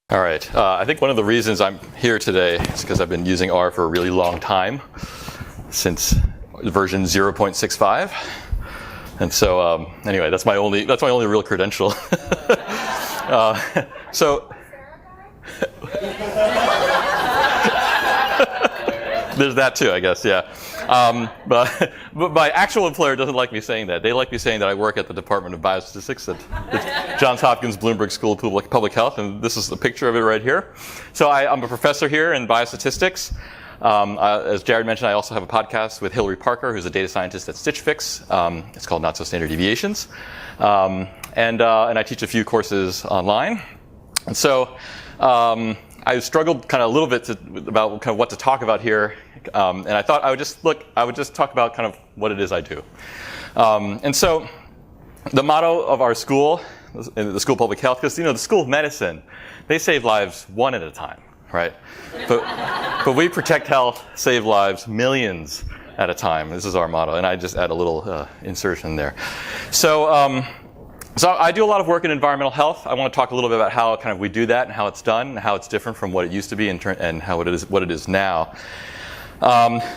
All right. I think one of the reasons I'm here today is because I've been using R for a really long time, since version 0.65. And so, anyway, that's my only real credential. So there's that too, I guess. Yeah. But my actual employer doesn't like me saying that. They like me saying that I work at the Department of Biostatistics at Johns Hopkins Bloomberg School of Public Health, and this is the picture of it right here. So I'm a professor here in biostatistics. As Jared mentioned, I also have a podcast with Hillary Parker, who's a data scientist at Stitch Fix. It's called Not So Standard Deviations. And I teach a few courses online. And so I struggled kind of a little bit about kind of what to talk about here. And I thought I would just talk about kind of what it is I do. And so the motto of our school, the School of Public Health, because the School of Medicine, they save lives one at a time, right? But we protect health, save lives millions at a time. This is our motto, and I just add a little insertion there. So I do a lot of work in environmental health. I want to talk a little bit about how kind of we do that and how it's done and how it's different from what it used to be and how what it is now.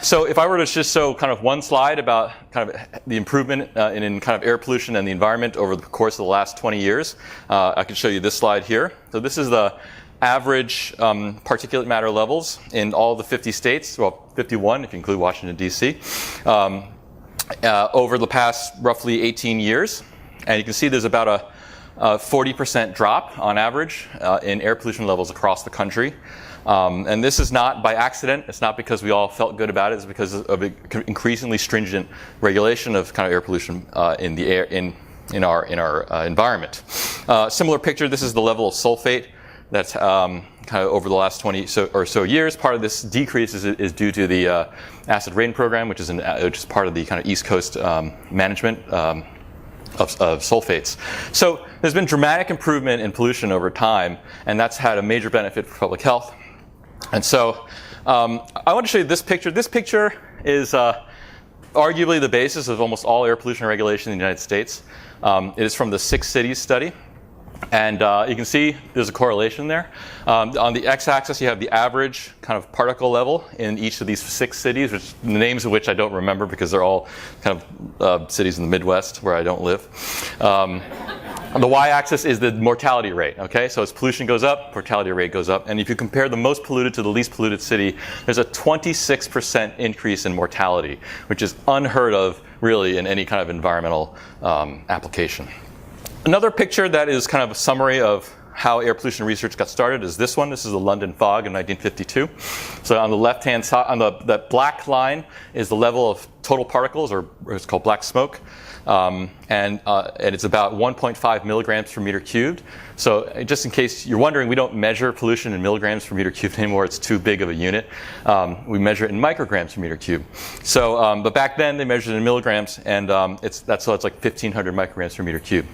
So if I were to just show kind of one slide about kind of the improvement in kind of air pollution and the environment over the course of the last 20 years, I could show you this slide here. So this is the average particulate matter levels in all the 50 states, well, 51 if you include Washington, D.C., over the past roughly 18 years. And you can see there's about a 40% drop on average in air pollution levels across the country. And this is not by accident. It's not because we all felt good about it. It's because of increasingly stringent regulation of kind of air pollution in the air in our environment. Similar picture. This is the level of sulfate that's kind of over the last 20 or so years. Part of this decrease is due to the acid rain program, which is part of the kind of East Coast management of sulfates. So there's been dramatic improvement in pollution over time, and that's had a major benefit for public health. And so I want to show you this picture. This picture is arguably the basis of almost all air pollution regulation in the United States. It is from the 6 cities study. And you can see there's a correlation there. On the x-axis, you have the average kind of particle level in each of these 6 cities, the names of which I don't remember because they're all kind of cities in the Midwest where I don't live. On the y-axis is the mortality rate. Okay, so as pollution goes up, mortality rate goes up. And if you compare the most polluted to the least polluted city, there's a 26% increase in mortality, which is unheard of really in any kind of environmental application. Another picture that is kind of a summary of how air pollution research got started is this one. This is the London fog in 1952. So on the left-hand side, on the black line is the level of total particles, or it's called black smoke. And it's about 1.5 milligrams per meter cubed. So just in case you're wondering, we don't measure pollution in milligrams per meter cubed anymore. It's too big of a unit. We measure it in micrograms per meter cubed. So, but back then they measured it in milligrams, and it's like 1,500 micrograms per meter cubed.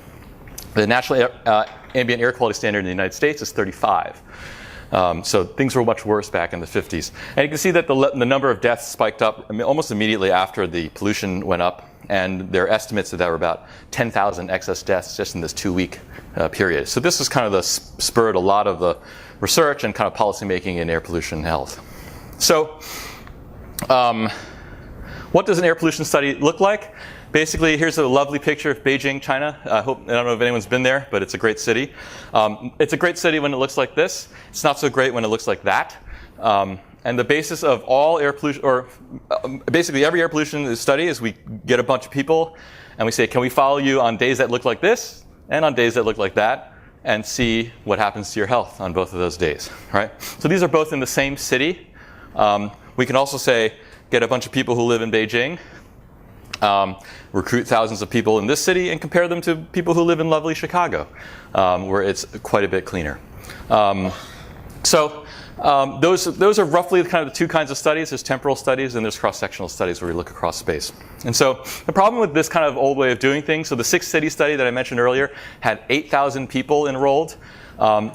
The national ambient air quality standard in the United States is 35. So things were much worse back in the 50s. And you can see that the number of deaths spiked up almost immediately after the pollution went up. And there are estimates that there were about 10,000 excess deaths just in this 2-week period. So this is kind of spurred a lot of the research and kind of policymaking in air pollution health. So what does an air pollution study look like? Basically, here's a lovely picture of Beijing, China. I don't know if anyone's been there, but it's a great city. It's a great city when it looks like this. It's not so great when it looks like that. And the basis of all air pollution, or basically every air pollution study, is we get a bunch of people and we say, can we follow you on days that look like this and on days that look like that, and see what happens to your health on both of those days, right? So these are both in the same city. We can also say, get a bunch of people who live in Beijing, recruit thousands of people in this city, and compare them to people who live in lovely Chicago, where it's quite a bit cleaner. Those are roughly kind of the 2 kinds of studies. There's temporal studies and there's cross-sectional studies where we look across space. And so the problem with this kind of old way of doing things, so the 6-city study that I mentioned earlier had 8,000 people enrolled.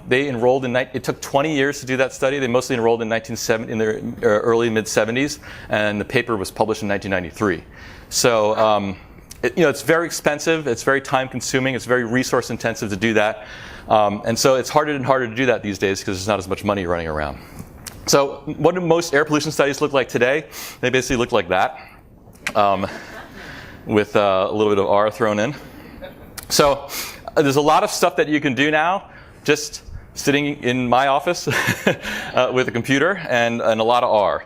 They enrolled it took 20 years to do that study. They mostly enrolled in in the early mid-70s, and the paper was published in 1993. So it's very expensive, it's very time consuming, it's very resource intensive to do that. And so it's harder and harder to do that these days because there's not as much money running around. So what do most air pollution studies look like today? They basically look like that, with a little bit of R thrown in. So there's a lot of stuff that you can do now just sitting in my office with a computer and a lot of R.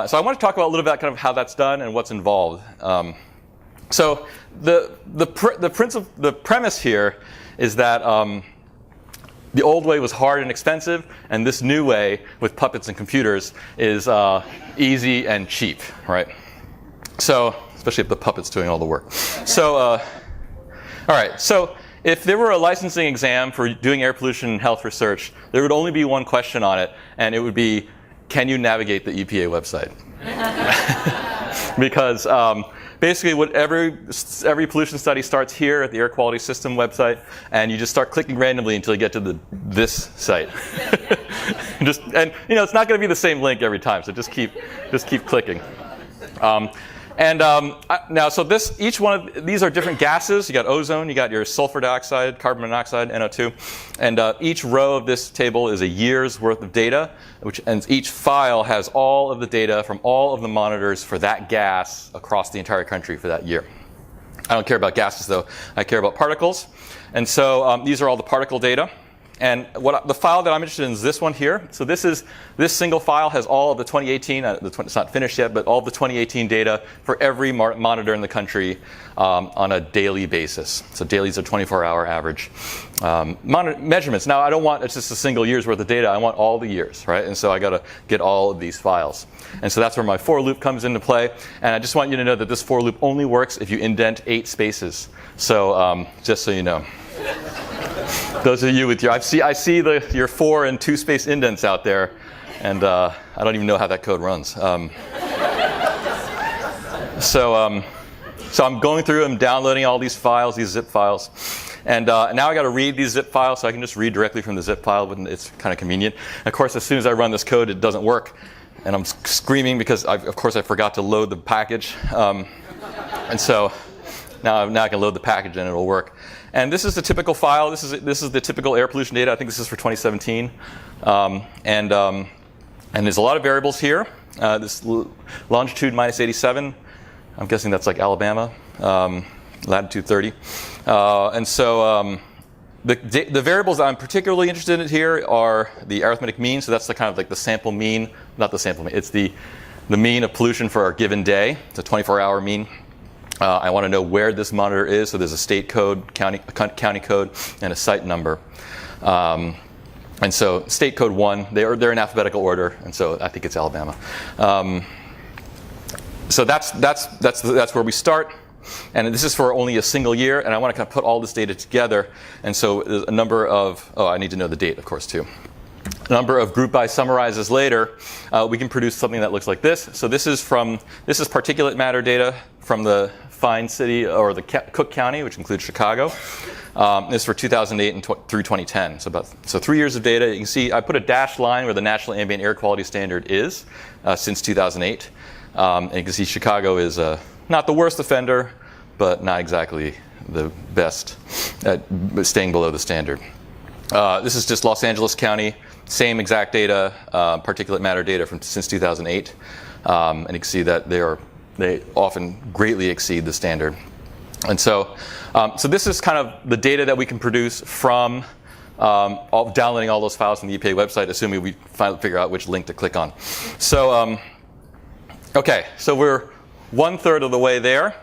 So I want to talk about a little bit kind of how that's done and what's involved. So the premise here is that the old way was hard and expensive, and this new way with puppets and computers is easy and cheap, right? So, especially if the puppet's doing all the work. So, all right. So, if there were a licensing exam for doing air pollution and health research, there would only be one question on it, and it would be, can you navigate the EPA website? Because basically, every pollution study starts here at the Air Quality System website, and you just start clicking randomly until you get to this site. And it's not going to be the same link every time, so just keep clicking. Now, so each one of these are different gases. You got ozone, you got your sulfur dioxide, carbon monoxide, NO2, and each row of this table is a year's worth of data, and each file has all of the data from all of the monitors for that gas across the entire country for that year. I don't care about gases though; I care about particles, and so these are all the particle data. And the file that I'm interested in is this one here. So this single file has all of the 2018, it's not finished yet, but all of the 2018 data for every monitor in the country on a daily basis. So daily is a 24-hour average. Measurements. Now, I don't want it's just a single year's worth of data. I want all the years, right? And so I got to get all of these files. And so that's where my for loop comes into play. And I just want you to know that this for loop only works if you indent 8 spaces. So just so you know. Those of you with your, I see your 4 and 2 space indents out there, and I don't even know how that code runs. So I'm going through and downloading all these files, these zip files, and now I got to read these zip files, so I can just read directly from the zip file. But it's kind of convenient. Of course, as soon as I run this code, it doesn't work, and I'm screaming because of course I forgot to load the package, and so now I can load the package and it'll work. And this is the typical file. This is the typical air pollution data. I think this is for 2017. And there's a lot of variables here. This longitude minus 87. I'm guessing that's like Alabama. Latitude 30. And so the variables that I'm particularly interested in here are the arithmetic mean. So that's the kind of like the sample mean. Not the sample mean. It's the mean of pollution for a given day. It's a 24-hour mean. I want to know where this monitor is, so there's a state code, county code, and a site number. And so state code 1, they're in alphabetical order, and so I think it's Alabama. So that's where we start, and this is for only a single year, and I want to kind of put all this data together. And so there's a number of I need to know the date, of course, too. A number of group by summarizes later, we can produce something that looks like this. So this is particulate matter data from the Fine City or the Cook County, which includes Chicago. This is for 2008 through 2010. So 3 years of data. You can see I put a dashed line where the National Ambient Air Quality Standard is since 2008. And you can see Chicago is not the worst offender, but not exactly the best at staying below the standard. This is just Los Angeles County, same exact data, particulate matter data since 2008. And you can see that they often greatly exceed the standard. And so this is kind of the data that we can produce from downloading all those files from the EPA website, assuming we finally figure out which link to click on. So, okay, so we're 1/3 of the way there.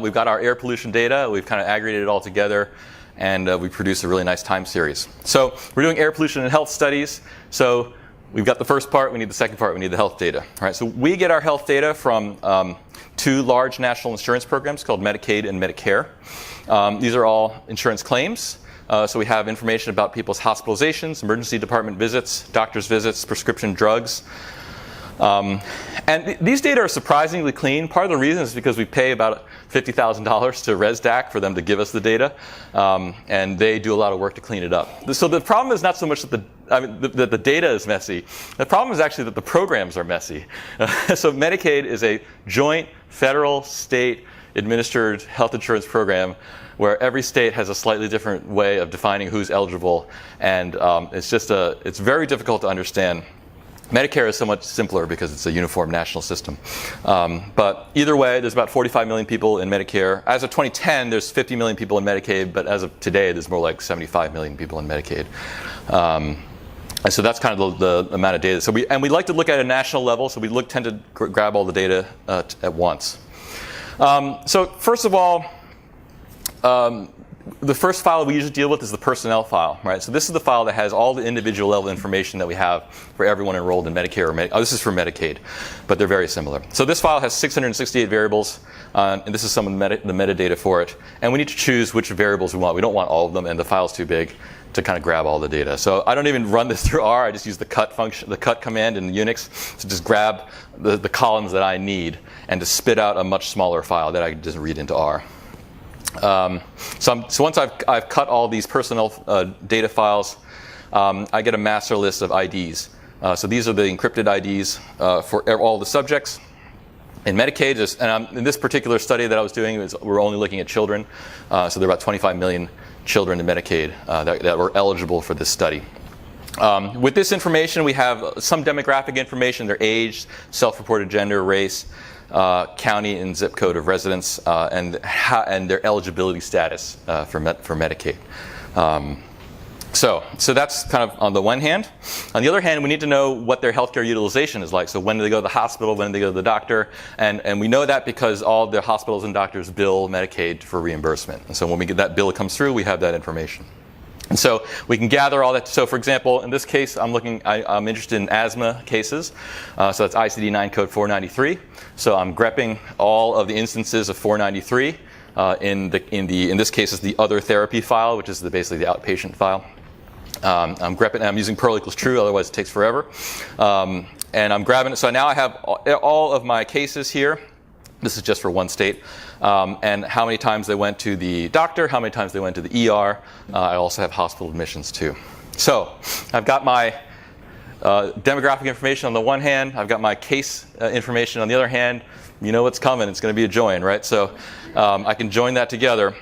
We've got our air pollution data. We've kind of aggregated it all together, and we produce a really nice time series. So we're doing air pollution and health studies. So we've got the first part. We need the second part. We need the health data. All right, so we get our health data from 2 large national insurance programs called Medicaid and Medicare. These are all insurance claims. So we have information about people's hospitalizations, emergency department visits, doctor's visits, prescription drugs. And these data are surprisingly clean. Part of the reason is because we pay about $50,000 to ResDAC for them to give us the data, and they do a lot of work to clean it up. So the problem is not so much that the data is messy. The problem is actually that the programs are messy. So Medicaid is a joint federal, state, administered health insurance program where every state has a slightly different way of defining who's eligible, and it's very difficult to understand. Medicare is so much simpler because it's a uniform national system. But either way, there's about 45 million people in Medicare. As of 2010, there's 50 million people in Medicaid, but as of today, there's more like 75 million people in Medicaid. And so that's kind of the amount of data. So we like to look at a national level, so we tend to grab all the data at once. So first of all, the first file we usually deal with is the personnel file, right? So this is the file that has all the individual level information that we have for everyone enrolled in Medicare or this is for Medicaid, but they're very similar. So this file has 668 variables, and this is some of the metadata for it. And we need to choose which variables we want. We don't want all of them, and the file's too big to kind of grab all the data. So I don't even run this through R. I just use the cut function, the cut command in Unix to just grab the columns that I need and to spit out a much smaller file that I can just read into R. So once I've cut all these personnel data files, I get a master list of IDs. So these are the encrypted IDs for all the subjects. In Medicaid, in this particular study that I was doing, we're only looking at children. So there are about 25 million children in Medicaid that were eligible for this study. With this information, we have some demographic information: their age, self-reported gender, race, county and zip code of residence, and their eligibility status for Medicaid. So that's kind of on the one hand. On the other hand, we need to know what their healthcare utilization is like. So when do they go to the hospital? When do they go to the doctor? And we know that because all the hospitals and doctors bill Medicaid for reimbursement. And so when we get that bill comes through, we have that information. And so we can gather all that. So for example, in this case, I'm interested in asthma cases. So that's ICD-9 code 493. So I'm grepping all of the instances of 493. In this case, is the other therapy file, which is basically the outpatient file. I'm grepping. I'm using Perl equals true, otherwise it takes forever. And I'm grabbing it. So now I have all of my cases here. This is just for one state. And how many times they went to the doctor, how many times they went to the ER. I also have hospital admissions too. So I've got my demographic information on the one hand. I've got my case information on the other hand. You know what's coming. It's going to be a join, right? So I can join that together.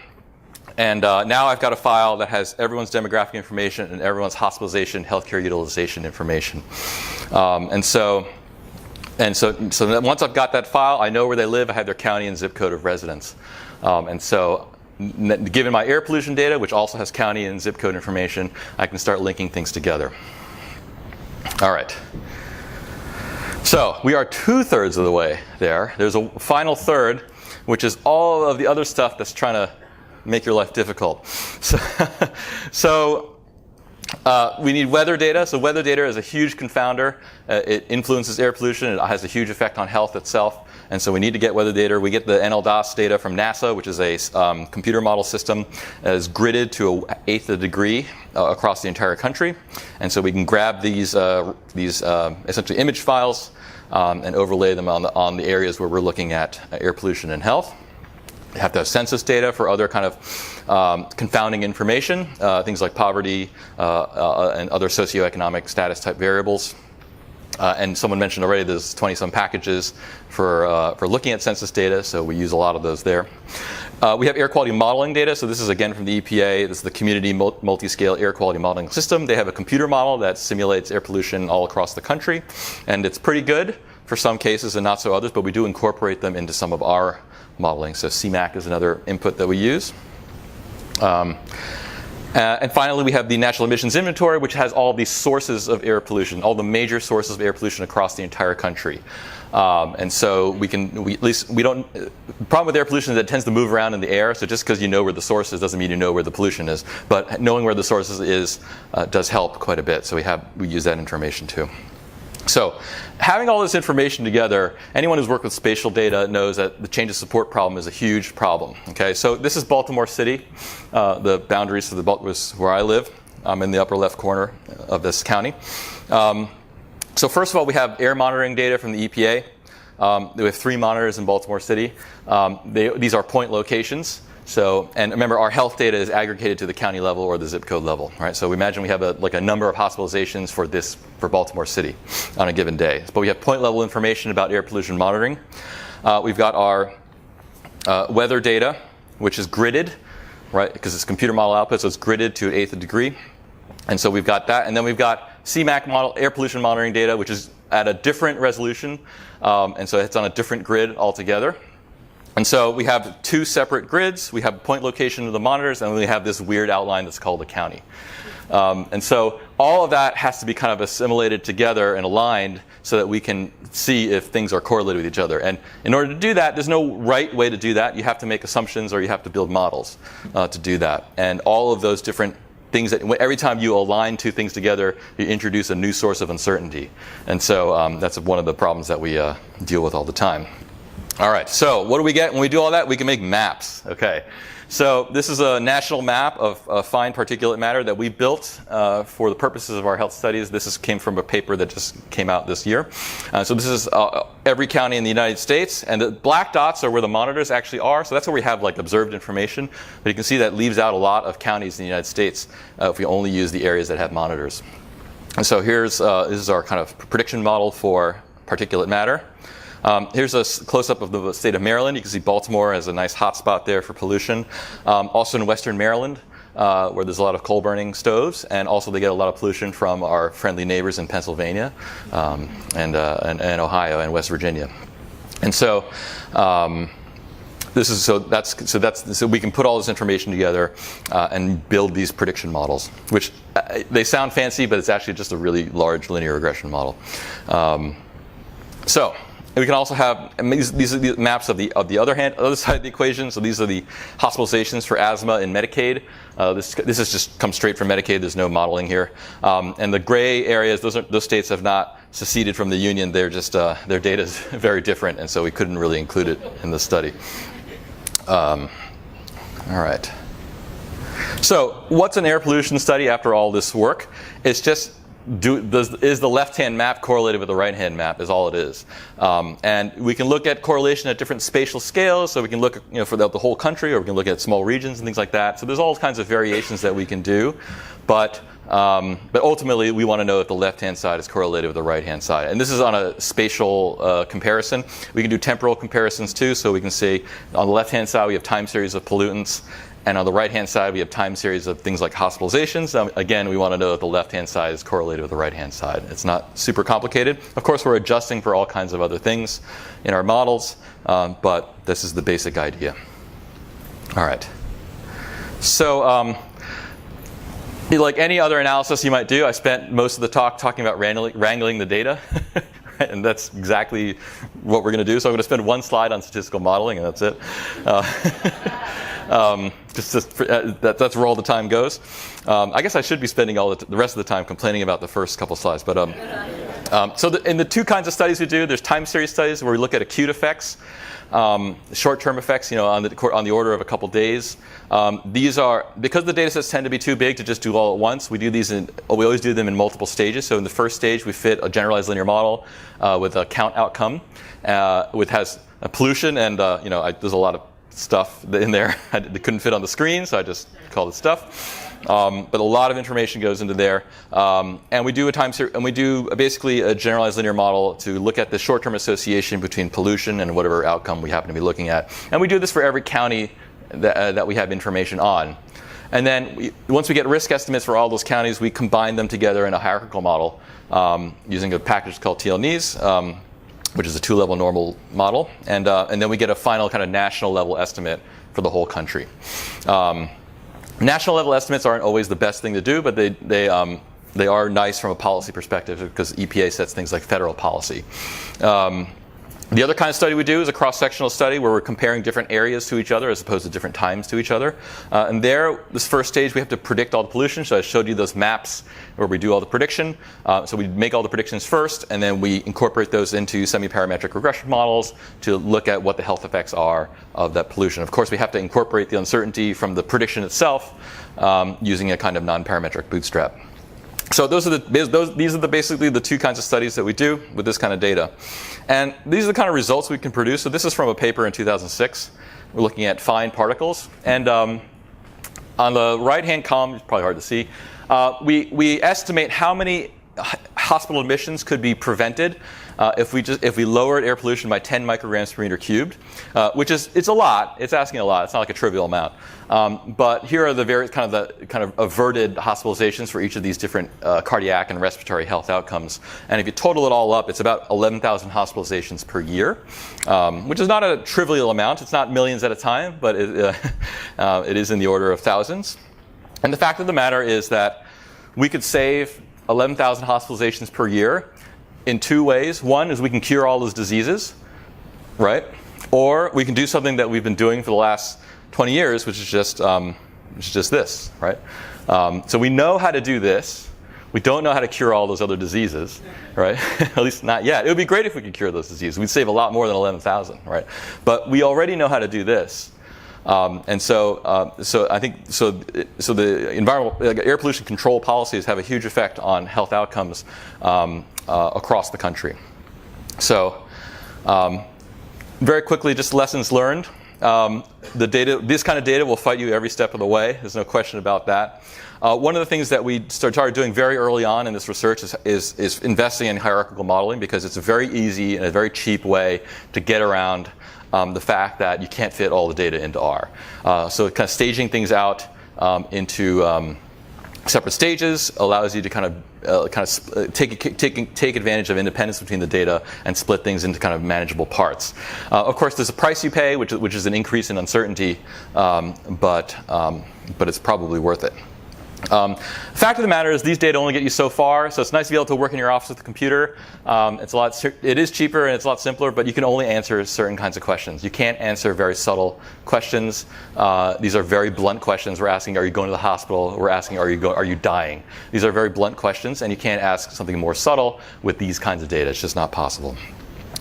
And now I've got a file that has everyone's demographic information and everyone's hospitalization, healthcare utilization information. So once I've got that file, I know where they live. I have their county and zip code of residence. And so given my air pollution data, which also has county and zip code information, I can start linking things together. All right. So we are 2/3 of the way there. There's a final third, which is all of the other stuff that's trying to make your life difficult. So we need weather data. So weather data is a huge confounder. It influences air pollution. It has a huge effect on health itself. And so we need to get weather data. We get the NLDOS data from NASA, which is a computer model system that is gridded to an eighth of a degree across the entire country. And so we can grab these essentially image files and overlay them on the areas where we're looking at air pollution and health. You have to have census data for other kind of confounding information, things like poverty and other socioeconomic status type variables. And someone mentioned already there's 20-some packages for looking at census data, so we use a lot of those there. We have air quality modeling data. So this is again from the EPA. This is the Community Multi-Scale Air Quality Modeling System. They have a computer model that simulates air pollution all across the country, and it's pretty good for some cases and not so others, but we do incorporate them into some of our modeling. So CMAC is another input that we use. And finally, we have the National Emissions Inventory, which has all these sources of air pollution, all the major sources of air pollution across the entire country. And so the problem with air pollution is that it tends to move around in the air. So just because you know where the source is doesn't mean you know where the pollution is. But knowing where the source is does help quite a bit. So we use that information too. So having all this information together, anyone who's worked with spatial data knows that the change of support problem is a huge problem. Okay, so this is Baltimore City, the boundaries of where I live. I'm in the upper left corner of this county. So first of all, we have air monitoring data from the EPA. We have 3 monitors in Baltimore City. These are point locations. And remember, our health data is aggregated to the county level or the zip code level, right? So we imagine we have a number of hospitalizations for Baltimore City on a given day. But we have point level information about air pollution monitoring. We've got our weather data, which is gridded, right? Because it's computer model output, so it's gridded to an eighth of a degree. And so we've got that. And then we've got CMAC model, air pollution monitoring data, which is at a different resolution. And so it's on a different grid altogether. And so we have two separate grids. We have point location of the monitors, and we have this weird outline that's called the county. And so all of that has to be kind of assimilated together and aligned so that we can see if things are correlated with each other. And in order to do that, there's no right way to do that. You have to make assumptions or you have to build models to do that. And all of those different things, that every time you align two things together, you introduce a new source of uncertainty. And so that's one of the problems that we deal with all the time. All right, so what do we get when we do all that? We can make maps. Okay, so this is a national map of fine particulate matter that we built for the purposes of our health studies. This came from a paper that just came out this year. So this is every county in the United States, and the black dots are where the monitors actually are. So that's where we have like observed information. But you can see that leaves out a lot of counties in the United States if we only use the areas that have monitors. And so this is our kind of prediction model for particulate matter. Here's a close-up of the state of Maryland. You can see Baltimore as a nice hotspot there for pollution. Also in western Maryland, where there's a lot of coal-burning stoves, and also they get a lot of pollution from our friendly neighbors in Pennsylvania and Ohio and West Virginia. And so so we can put all this information together and build these prediction models, which they sound fancy, but it's actually just a really large linear regression model. So we can also have, and these are the maps of the other side of the equation. So these are the hospitalizations for asthma in Medicaid. This has just come straight from Medicaid. There's no modeling here. And the gray areas, those states have not seceded from the union. They're just their data is very different, and so we couldn't really include it in the study. All right. So what's an air pollution study after all this work? It's just is the left-hand map correlated with the right-hand map is all it is. And we can look at correlation at different spatial scales. So we can look at, for the whole country, or we can look at small regions and things like that. So there's all kinds of variations that we can do. But ultimately, we want to know if the left-hand side is correlated with the right-hand side. And this is on a spatial comparison. We can do temporal comparisons too. So we can see on the left-hand side, we have time series of pollutants. And on the right-hand side, we have time series of things like hospitalizations. Again, we want to know if the left-hand side is correlated with the right-hand side. It's not super complicated. Of course, we're adjusting for all kinds of other things in our models, but this is the basic idea. All right. So like any other analysis you might do, I spent most of the talk talking about wrangling the data. And that's exactly what we're going to do. So I'm going to spend one slide on statistical modeling, and that's it. That's where all the time goes. I guess I should be spending the rest of the time complaining about the first couple slides. But in the two kinds of studies we do, there's time series studies where we look at acute effects, short-term effects, on the order of a couple days. These are, because the data sets tend to be too big to just do all at once. We always do them in multiple stages. So in the first stage, we fit a generalized linear model with a count outcome, which has pollution, and there's a lot of stuff in there that couldn't fit on the screen, so I just called it stuff. But a lot of information goes into there, and we do basically a generalized linear model to look at the short-term association between pollution and whatever outcome we happen to be looking at. And we do this for every county that we have information on. And then once we get risk estimates for all those counties, we combine them together in a hierarchical model using a package called TLNEs, which is a two-level normal model. And then we get a final kind of national level estimate for the whole country. National level estimates aren't always the best thing to do, but they are nice from a policy perspective because EPA sets things like federal policy. The other kind of study we do is a cross-sectional study where we're comparing different areas to each other as opposed to different times to each other. And this first stage, we have to predict all the pollution. So I showed you those maps where we do all the prediction. So we make all the predictions first, and then we incorporate those into semi-parametric regression models to look at what the health effects are of that pollution. Of course, we have to incorporate the uncertainty from the prediction itself using a kind of non-parametric bootstrap. So these are basically the two kinds of studies that we do with this kind of data. And these are the kind of results we can produce. So this is from a paper in 2006. We're looking at fine particles. And on the right-hand column, it's probably hard to see, we estimate how many hospital admissions could be prevented if we lowered air pollution by 10 micrograms per meter cubed, which it's a lot. It's asking a lot. It's not like a trivial amount. But here are the various kind of averted hospitalizations for each of these different cardiac and respiratory health outcomes. And if you total it all up, it's about 11,000 hospitalizations per year, which is not a trivial amount. It's not millions at a time, but it is in the order of thousands. And the fact of the matter is that we could save 11,000 hospitalizations per year in two ways. One is we can cure all those diseases, right? Or we can do something that we've been doing for the last 20 years, which is just this, right? So we know how to do this. We don't know how to cure all those other diseases, right? At least not yet. It would be great if we could cure those diseases. We'd save a lot more than 11,000, right? But we already know how to do this. And so I think the environmental air pollution control policies have a huge effect on health outcomes across the country. So very quickly, just lessons learned. This kind of data will fight you every step of the way. There's no question about that. One of the things that we started doing very early on in this research is investing in hierarchical modeling, because it's a very easy and a very cheap way to get around the fact that you can't fit all the data into R. So kind of staging things out into separate stages allows you to kind of take advantage of independence between the data and split things into kind of manageable parts. Of course, there's a price you pay, which is an increase in uncertainty, but it's probably worth it. Fact of the matter is, these data only get you so far, so it's nice to be able to work in your office with a computer. It is cheaper and it's a lot simpler, but you can only answer certain kinds of questions. You can't answer very subtle questions. These are very blunt questions. We're asking, are you going to the hospital? We're asking, are you dying? These are very blunt questions, and you can't ask something more subtle with these kinds of data. It's just not possible.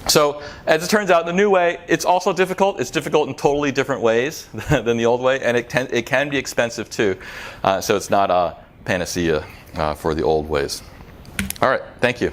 So, as it turns out, the new way, it's also difficult. It's difficult in totally different ways than the old way, and it can be expensive too. So it's not a panacea for the old ways. All right, thank you.